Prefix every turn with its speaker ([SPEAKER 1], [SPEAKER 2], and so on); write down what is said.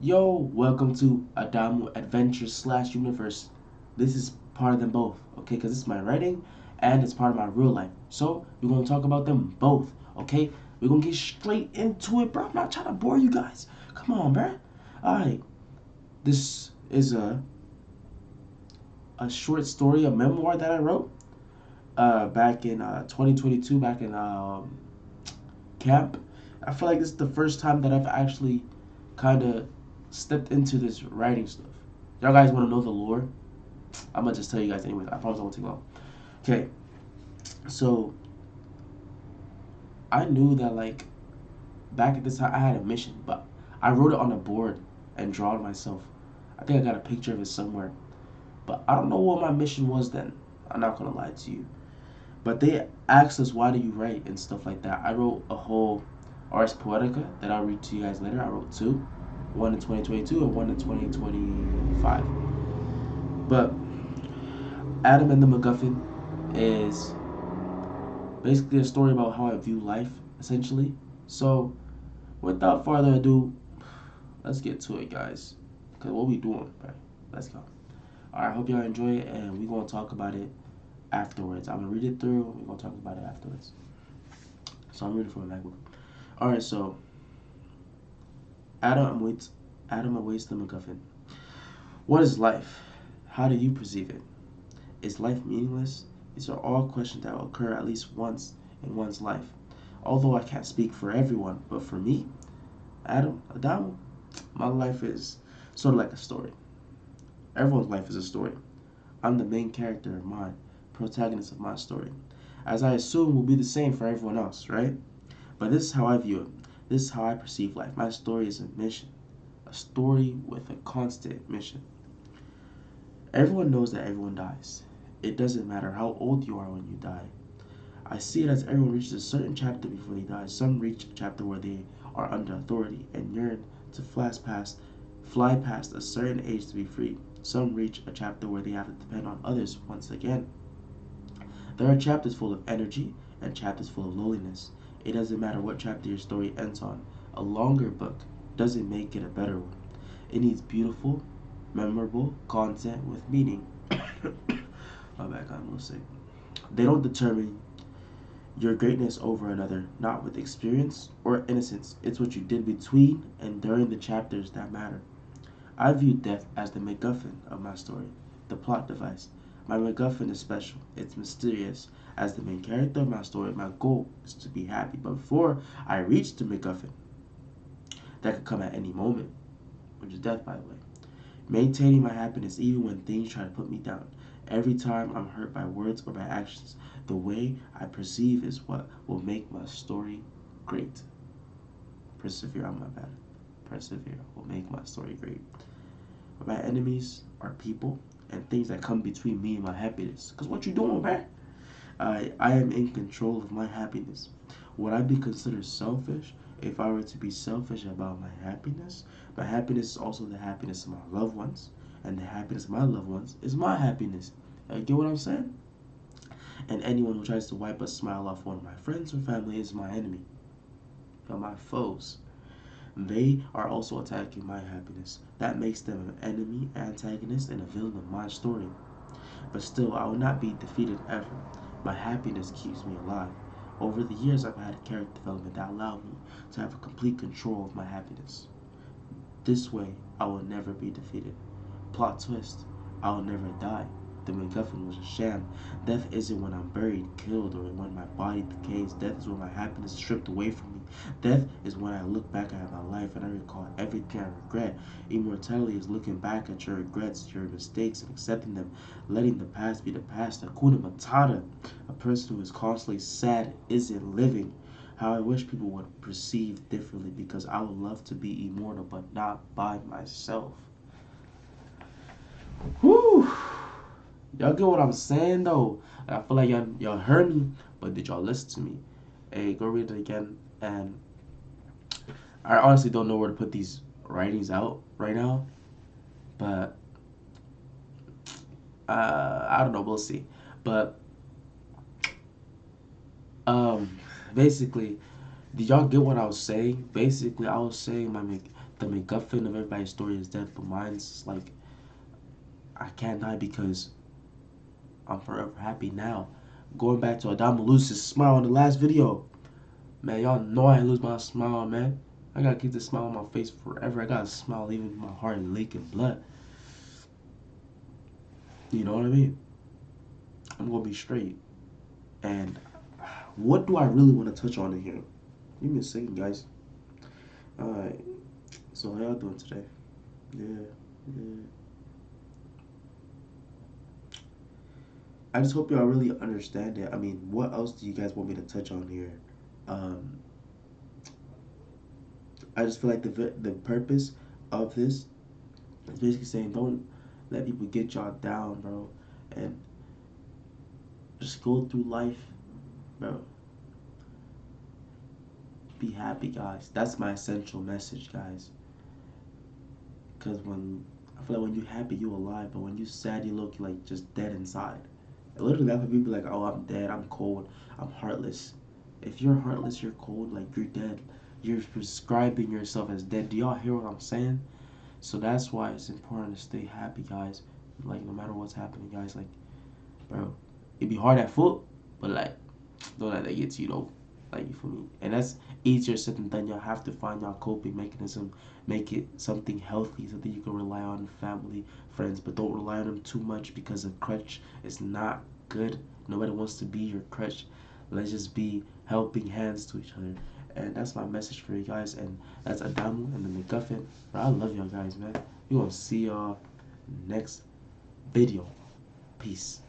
[SPEAKER 1] Yo, welcome to Adamu Adventure slash Universe. This is part of them both, okay? Because it's my writing and it's part of my real life. So we're gonna talk about them both, okay? We're gonna get straight into it, bro. I'm not trying to bore you guys. Come on, bro. All right, this is a short story, a memoir that I wrote back in 2022, back in camp. I feel like this is the first time that I've actually kind of stepped into this writing stuff. Y'all guys want to know the lore? I'm gonna just tell you guys anyways. I promise I won't take long. Okay, so I knew that like back at this time I had a mission, but I wrote it on a board and drawn it myself. I think I got a picture of it somewhere, but I don't know what my mission was then. I'm not gonna lie to you. But they asked us why do you write and stuff like that. I wrote a whole Ars Poetica that I'll read to you guys later. I wrote two, one in 2022 and one in 2025. But Adam and the McGuffin is basically a story about how I view life, essentially. So, without further ado, let's get to it, guys. Cause what we doing, right? Let's go. All right, I hope y'all enjoy it, and we gonna talk about it afterwards. I'm gonna read it through. We're gonna talk about it afterwards. So I'm reading from a MacBook. All right, so Adam awaits. Adam awaits the MacGuffin. What is life? How do you perceive it? Is life meaningless? These are all questions that will occur at least once in one's life. Although I can't speak for everyone, but for me, Adamu, my life is sort of like a story. Everyone's life is a story. I'm the main character of mine, protagonist of my story, as I assume will be the same for everyone else, right? But this is how I view it. This is how I perceive life. My story is a mission, a story with a constant mission. Everyone knows that everyone dies. It doesn't matter how old you are when you die. I see it as everyone reaches a certain chapter before they die. Some reach a chapter where they are under authority and yearn to fly past a certain age to be free. Some reach a chapter where they have to depend on others once again. There are chapters full of energy and chapters full of loneliness. It doesn't matter what chapter your story ends on. A longer book doesn't make it a better one. It needs beautiful, memorable content with meaning. My bad, I'm a little sick. They don't determine your greatness over another, not with experience or innocence. It's what you did between and during the chapters that matter. I view death as the MacGuffin of my story, the plot device. My MacGuffin is special. It's mysterious. As the main character of my story, my goal is to be happy. But before I reach the MacGuffin, that could come at any moment, which is death, by the way. Maintaining my happiness even when things try to put me down. Every time I'm hurt by words or by actions, the way I perceive is what will make my story great. Persevere on my bad. Persevere will make my story great. My enemies are people and things that come between me and my happiness. Cause what you doing, man? I am in control of my happiness. Would I be considered selfish if I were to be selfish about my happiness? My happiness is also the happiness of my loved ones, and the happiness of my loved ones is my happiness. Get what I'm saying? And anyone who tries to wipe a smile off one of my friends or family is my enemy. But my foes, they are also attacking my happiness. That makes them an enemy, antagonist, and a villain of my story. But still, I will not be defeated ever. My happiness keeps me alive. Over the years, I've had character development that allowed me to have a complete control of my happiness. This way, I will never be defeated. Plot twist, I will never die. The MacGuffin was a sham. Death isn't when I'm buried, killed, or when my body decays. Death is when my happiness is stripped away from me. Death is when I look back at my life and I recall everything I regret. Immortality is looking back at your regrets, your mistakes, and accepting them, letting the past be the past. Hakuna Matata. A person who is constantly sad isn't living. How I wish people would perceive differently because I would love to be immortal, but not by myself. Whew. Y'all get what I'm saying though? I feel like y'all heard me, but did y'all listen to me? Hey, go read it again. And I honestly don't know where to put these writings out right now, but I don't know. We'll see. But um, basically, did y'all get what I was saying? Basically, I was saying the McGuffin of everybody's story is death, but mine's like I can't die because I'm forever happy now. Going back to Adamu lose smile in the last video. Man, y'all know I lose my smile, man. I gotta keep this smile on my face forever. I gotta smile even if my heart is leaking blood. You know what I mean? I'm gonna be straight. And what do I really want to touch on in here? Give me a second, guys. Alright. So how y'all doing today? Yeah. I just hope y'all really understand it. I mean, what else do you guys want me to touch on here? I just feel like the purpose of this is basically saying don't let people get y'all down, bro, and just go through life, bro. Be happy, guys. That's my essential message, guys. Because I feel like when you're happy, you're alive, but when you're sad, you look like just dead inside. And literally, that's when people like, oh, I'm dead, I'm cold, I'm heartless. If you're heartless, you're cold, like you're dead. You're prescribing yourself as dead. Do y'all hear what I'm saying? So that's why it's important to stay happy, guys. Like no matter what's happening, guys. Like, bro, it'd be hard at foot, but like, don't let that get to you though. Like, you feel me? And that's easier said than done. Y'all have to find y'all coping mechanism, make it something healthy, something you can rely on, family, friends, but don't rely on them too much because a crutch is not good. Nobody wants to be your crutch. Let's just be helping hands to each other. And that's my message for you guys. And that's Adamu and the McGuffin. Bro, I love y'all guys, man. We gonna see y'all next video. Peace.